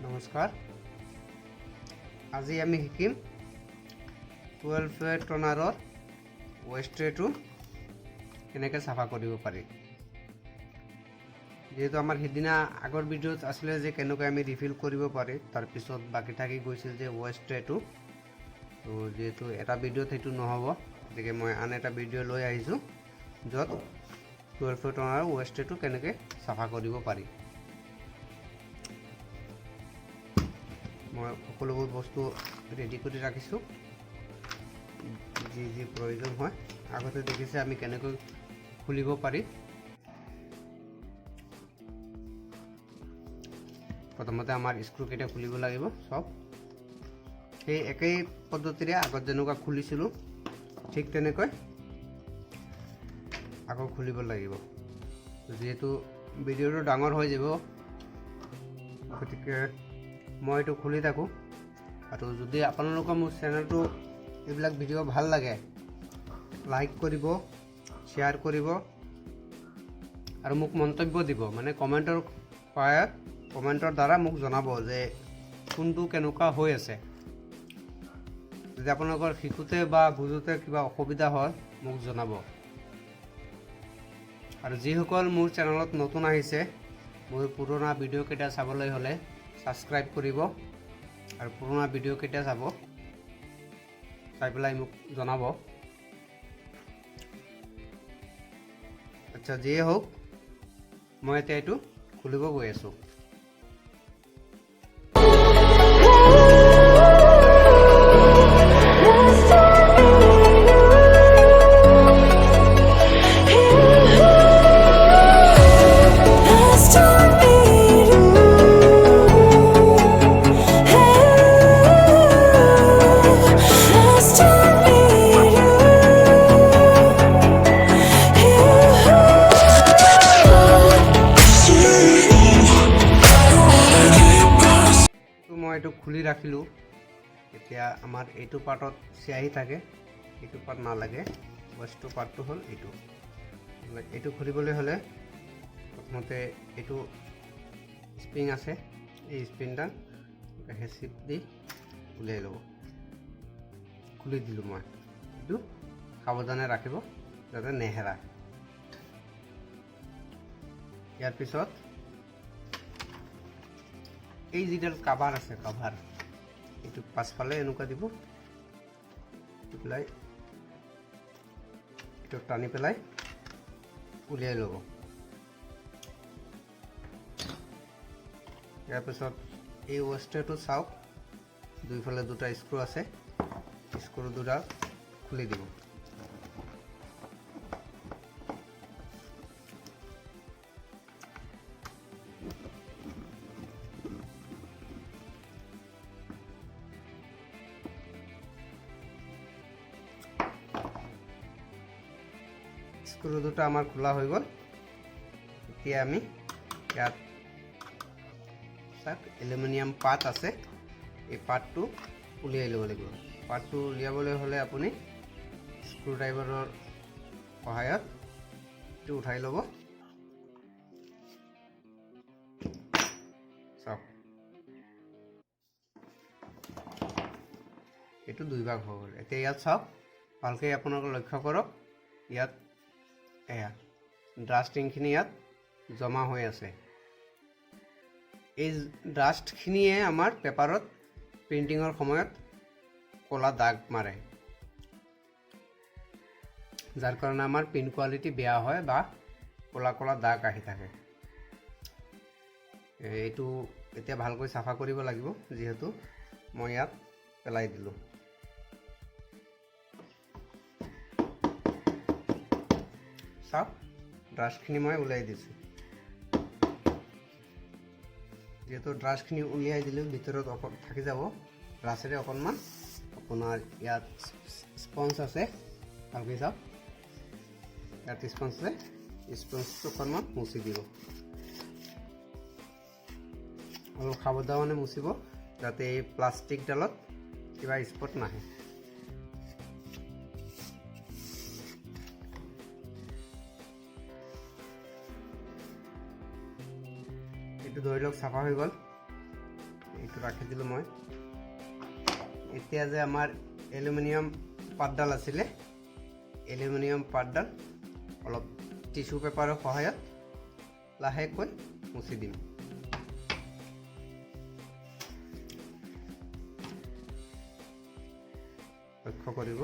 নমস্কাৰ। আজি আমি শিকিম 12 টনাৰৰ ৱেষ্টটো কেনেকৈ চাফা কৰিব পাৰি। যেহেতু আমাৰ সিদিনা আগৰ ভিডিঅ'ত আছিলে যে কেনেকৈ আমি ৰিফিল কৰিব পাৰি, তাৰপিছত বাকী থাকি গৈছিল যে ৱেষ্টটো। তো যেহেতু এটা ভিডিঅ'ত সেইটো নহ'ব, গতিকে মই আন এটা ভিডিঅ' লৈ আহিছোঁ য'ত 12 টনাৰৰ ৱেষ্টটো কেনেকৈ চাফা কৰিব পাৰি। মই সকলোবোৰ বস্তু ৰেডি কৰি ৰাখিছোঁ, যি যি প্ৰয়োজন হয়। আগতে দেখিছে আমি কেনেকৈ খুলিব পাৰি। প্ৰথমতে আমাৰ স্ক্ৰুকেইটা খুলিব লাগিব সব। সেই একেই পদ্ধতিৰে আগত যেনেকুৱা খুলিছিলোঁ ঠিক তেনেকৈ আকৌ খুলিব লাগিব। যেহেতু ভিডিঅ'টো ডাঙৰ হৈ যাব, গতিকে মই এইটো খুলি থাকোঁ। আৰু যদি আপোনালোকৰ মোৰ চেনেলটো এইবিলাক ভিডিঅ' ভাল লাগে, লাইক কৰিব, শ্বেয়াৰ কৰিব আৰু মোক মন্তব্য দিব, মানে কমেণ্টৰ দ্বাৰা মোক জনাব যে কোনটো কেনেকুৱা হৈ আছে। যদি আপোনালোকৰ শিকোঁতে বা বুজোতে কিবা অসুবিধা হয় মোক জনাব। আৰু যিসকল মোৰ চেনেলত নতুন আহিছে, মোৰ পুৰণা ভিডিঅ'কেইটা চাবলৈ হ'লে ছাবস্ক্ৰাইব কৰিব আৰু পুৰণা ভিডিঅ'কেইটা চাই পেলাই মোক জনাব। আচ্ছা, যিয়ে হওক, মই এতিয়া এইটো খুলিব গৈ আছোঁ। মই এইটো খুলি ৰাখিলোঁ। এতিয়া আমাৰ এইটো পাৰ্টত চিয়াহী থাকে, এইটো পাৰ্ট নালাগে। ৱেষ্টটো পাৰ্টটো হ'ল এইটো। এইটো খুলিবলৈ হ'লে প্ৰথমতে এইটো স্প্ৰিং আছে, এই স্প্ৰিংডাল হেঁচি দি উলিয়াই ল'ব। খুলি দিলোঁ মই। এইটো সাৱধানে ৰাখিব যাতে নেহেৰায়। ইয়াৰ পিছত এই যিডাল কাভাৰ আছে, কাভাৰ এইটো পাছফালে এনেকুৱা দিব, পেলাই এইটো টানি পেলাই উলিয়াই ল'ব। ইয়াৰ পিছত এই ৱেষ্টটো চাওক, দুইফালে দুটা স্ক্ৰু আছে, স্ক্ৰু দুটা খুলি দিব। স্ক্ৰু দুটা আমাৰ খোলা হৈ গ'ল। এতিয়া আমি ইয়াত এলুমিনিয়াম পাত আছে, এই পাতটো উলিয়াই ল'ব লাগিব। পাতটো উলিয়াবলৈ হ'লে আপুনি স্ক্ৰু ড্ৰাইভাৰৰ সহায়ত এইটো উঠাই ল'ব। চাওক, এইটো দুই ভাগ হৈ গ'ল। এতিয়া ইয়াত চাওক, ভালকৈ আপোনালোকে লক্ষ্য কৰক। ইয়াত এয়া ডাষ্টিংখিনি ইয়াত জমা হৈ আছে। এই ডাষ্টখিনিয়ে আমাৰ পেপাৰত প্ৰিণ্টিঙৰ সময়ত ক'লা দাগ মাৰে, যাৰ কাৰণে আমাৰ প্ৰিণ্ট কোৱালিটি বেয়া হয় বা ক'লা ক'লা দাগ আহি থাকে। এইটো এতিয়া ভালকৈ চাফা কৰিব লাগিব, যিহেতু মই ইয়াত পেলাই দিলোঁ। চাওক, ড্ৰাষ্টখিনি মই উলিয়াই দিছোঁ। যেহেতু ড্ৰাষ্টখিনি উলিয়াই দিলোঁ, ভিতৰত থাকি যাব। ব্ৰাছেৰে অকণমান আপোনাৰ ইয়াত স্পঞ্জ আছে, ভালকৈ চাওক, ইয়াত স্পঞ্জ আছে, স্পঞ্জটো অকণমান মুচি দিব। অলপ সাৱধানে মুচিব যাতে এই প্লাষ্টিকডালত কিবা স্পট নাহে। এইটো ধৰি লওক চাফা হৈ গ'ল। এইটো ৰাখি দিলোঁ মই। এতিয়া যে আমাৰ এলুমিনিয়াম পাতডাল আছিলে, এলুমিনিয়াম পাতডাল অলপ টিস্যু পেপাৰৰ সহায়ত লাহেকৈ মুচি দিম। লক্ষ্য কৰিব।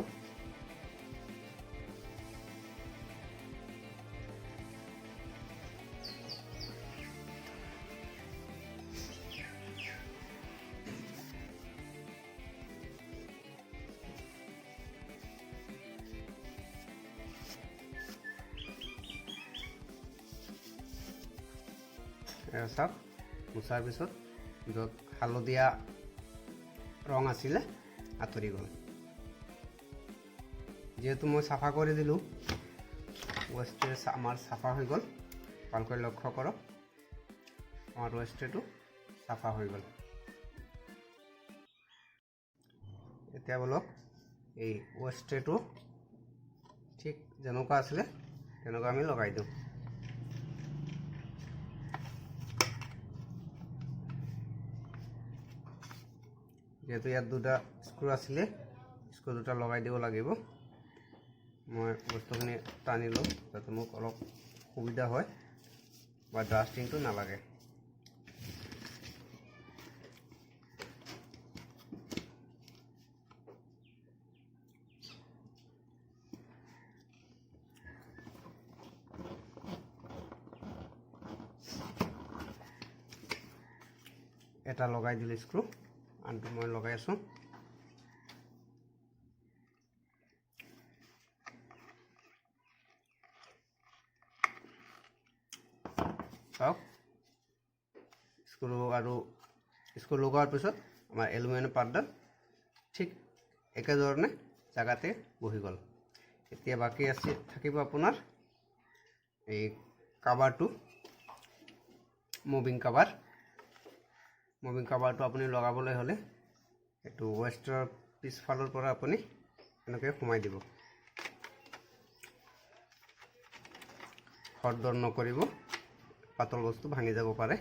চাওক, মুচাৰ পিছত য'ত হালধীয়া ৰং আছিলে আঁতৰি গ'ল। যেহেতু মই চাফা কৰি দিলোঁ, ৱেষ্টেজ আমাৰ চাফা হৈ গ'ল। ভালকৈ লক্ষ্য কৰক, আমাৰ ৱেষ্টেজটো চাফা হৈ গ'ল। এতিয়া বলক এই ৱেষ্টেজটো ঠিক যেনেকুৱা আছিলে তেনেকুৱা আমি লগাই দিওঁ। যেহেতু ইয়াত দুটা স্ক্ৰু আছিলে, স্ক্ৰু দুটা লগাই দিব লাগিব। মই বস্তুখিনি টানি লওঁ যাতে মোক অলপ সুবিধা হয় বা ডাষ্টিংটো নালাগে। এটা লগাই দিলোঁ স্ক্ৰু, আনটো মই লগাই আছোঁ। চাওক, স্ক্ৰু লগোৱাৰ পিছত আমাৰ এলুমিনিয়াম পাতডাল ঠিক একেধৰণে জাগাতে বহি গ'ল। এতিয়া বাকী থাকিব আপোনাৰ এই কাভাৰটো, মুভিং কাভাৰ। মুভিং কাভাৰটো আপুনি লগাবলৈ হ'লে এইটো ৱেষ্টাৰ পিছফালৰ পৰা আপুনি এনেকৈ সোমাই দিব। খৰধৰ নকৰিব, পাতল বস্তু ভাঙি যাব পাৰে।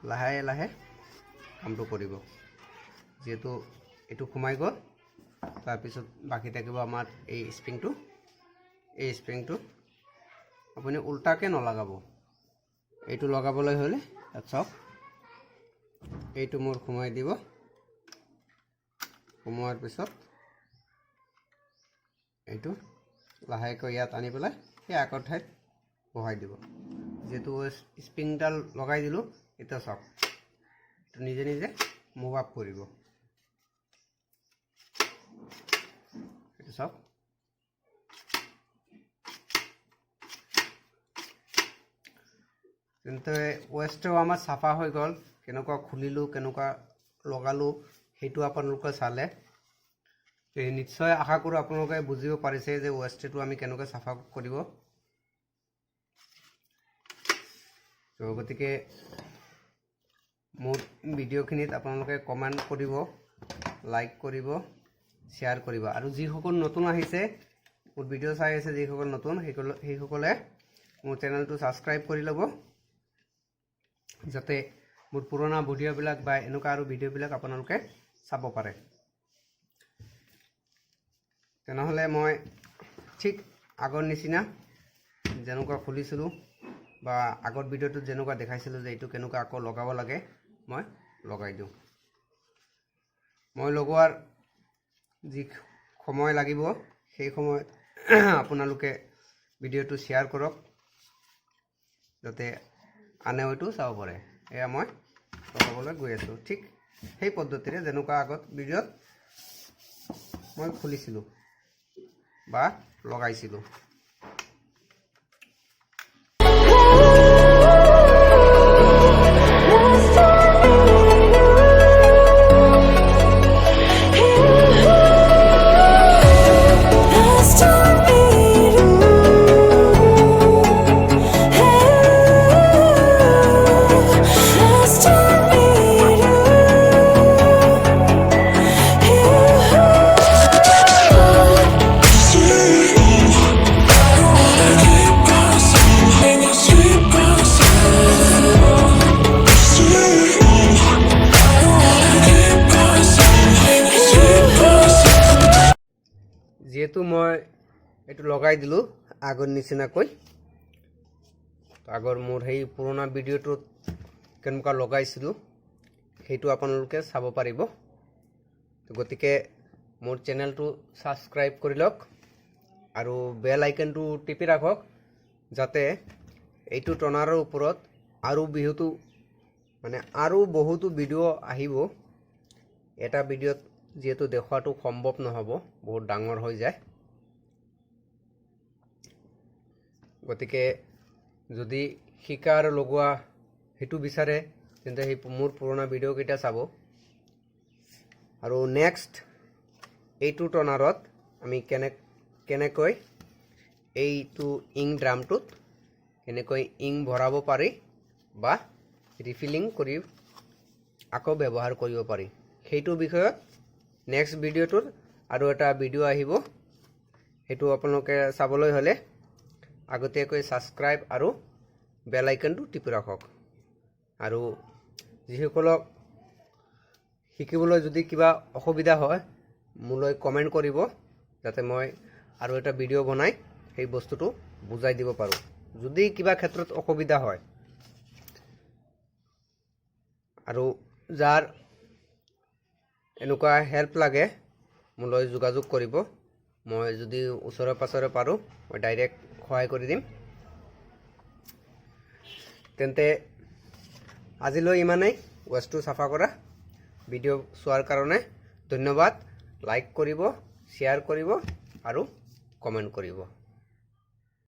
লাহে লাহে কামটো কৰিব। যিহেতু এইটো সোমাই গ'ল, তাৰপিছত বাকী থাকিব আমাৰ এই স্প্ৰিংটো। এই স্প্ৰিংটো আপুনি উল্টাকৈ নলগাব। এইটো লগাবলৈ হ'লে তাত চাওক, এইটো মোৰ সোমাই দিব। সোমোৱাৰ পিছত এইটো লাহেকৈ ইয়াত আনি পেলাই সেই আগৰ ঠাইত বহাই দিব। যেহেতু স্প্ৰিংডাল লগাই দিলোঁ, এতিয়া চাওক এইটো নিজে নিজে মুভ আপ কৰিব। এইটো চাওক, কিন্তু ৱেষ্টটো আমাৰ চাফা হৈ গ'ল। কেনেকুৱা খুলিলোঁ, কেনেকুৱা লগালোঁ, সেইটো আপোনালোকে চালে নিশ্চয় আশা কৰোঁ আপোনালোকে বুজিব পাৰিছে যে ৱেষ্টেজটো আমি কেনেকৈ চাফা কৰিব। তো গতিকে মোৰ ভিডিঅ'খিনিত আপোনালোকে কমেণ্ট কৰিব, লাইক কৰিব, শ্বেয়াৰ কৰিব। আৰু যিসকল নতুন আহিছে, মোৰ ভিডিঅ' চাই আছে যিসকল নতুন, সেইসকলে মোৰ চেনেলটো ছাবস্ক্ৰাইব কৰি ল'ব, যাতে মোৰ পুৰণা ভিডিঅ'বিলাক বা এনেকুৱা আৰু ভিডিঅ'বিলাক আপোনালোকে চাব পাৰে। তেনেহ'লে মই ঠিক আগৰ নিচিনা যেনেকুৱা খুলিছিলোঁ বা আগৰ ভিডিঅ'টোত যেনেকুৱা দেখাইছিলোঁ যে এইটো কেনেকুৱা আকৌ লগাব লাগে, মই লগাই দিওঁ। মই লগোৱাৰ যি সময় লাগিব সেই সময়ত আপোনালোকে ভিডিঅ'টো শ্বেয়াৰ কৰক, যাতে আনে হয়তো চাব পাৰে। এয়া মই লগাবলৈ গৈ আছোঁ, ঠিক সেই পদ্ধতিৰে যেনেকুৱা আগত ভিডিঅ'ত মই খুলিছিলোঁ বা লগাইছিলোঁ। যিহেতু মই এইটো লগাই দিলোঁ আগৰ নিচিনাকৈ, আগৰ মোৰ সেই পুৰণা ভিডিঅ'টোত কেনেকুৱা লগাইছিলোঁ সেইটো আপোনালোকে চাব পাৰিব। গতিকে মোৰ চেনেলটো ছাবস্ক্ৰাইব কৰি লওক আৰু বেল আইকনটো টিপি ৰাখক, যাতে এইটো টনাৰৰ ওপৰত আৰু বহুতো ভিডিঅ' আহিব। এটা ভিডিঅ'ত যিহেতু দেখুৱাটো সম্ভৱ নহ'ব, বহুত ডাঙৰ হৈ যায়। গতিকে যদি শিকা আৰু লগোৱা সেইটো বিচাৰে তেন্তে সেই মোৰ পুৰণা ভিডিঅ'কেইটা চাব। আৰু নেক্সট এইটো টনাৰত আমি কেনেকৈ এইটো ইং ড্ৰামটোত কেনেকৈ ইং ভৰাব পাৰি বা ৰিফিলিং কৰি আকৌ ব্যৱহাৰ কৰিব পাৰি, সেইটো বিষয়ত নেক্সট ভিডিঅ'টোত আৰু এটা ভিডিঅ' আহিব। সেইটো আপোনালোকে চাবলৈ হ'লে আগতীয়াকৈ ছাবস্ক্ৰাইব আৰু বেল আইকনটো টিপি ৰাখক। আৰু যিসকলক শিকিবলৈ যদি কিবা অসুবিধা হয় মোলৈ কমেণ্ট কৰিব, যাতে মই আৰু এটা ভিডিঅ' বনাই সেই বস্তুটো বুজাই দিব পাৰোঁ। যদি কিবা ক্ষেত্ৰত অসুবিধা হয় আৰু যাৰ এনেকুৱা হেল্প লাগে মোলৈ যোগাযোগ কৰিব। মই যদি ওচৰে পাঁজৰে পাৰোঁ মই ডাইৰেক্ট সহায় কৰি দিম। তেন্তে আজিলৈ ইমানেই। ৱেষ্টটো চাফা কৰা ভিডিঅ' চোৱাৰ কাৰণে ধন্যবাদ। লাইক কৰিব, শ্বেয়াৰ কৰিব আৰু কমেণ্ট কৰিব।